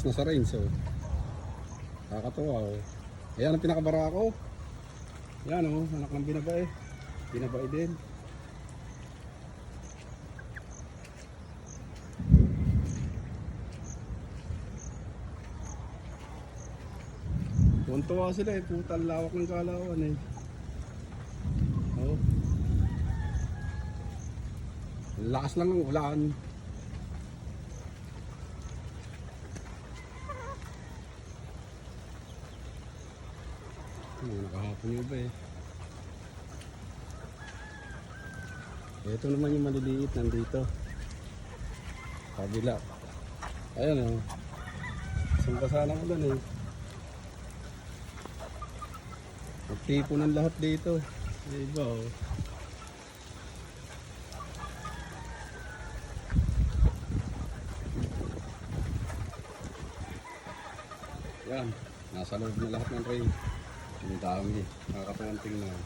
Lumabas na sa range, oh. Nakakatuwa, oh. Ayan ang pinakabara ko. Yan, oh, anak ng binabae. Binabae din. Tuntua sila eh, putang lawak ng kalawan eh. Oh. Lakas lang ng ulan. Nakahapon yung iba eh. Ito naman yung maliliit nandito. Kabila. Ayan oh. Sumpa sana ko lang eh. Magtipo ng lahat dito. Iba oh. Yan. Nasa loob na lahat ng rain. Ang dami. Nakakatuwang tingnan.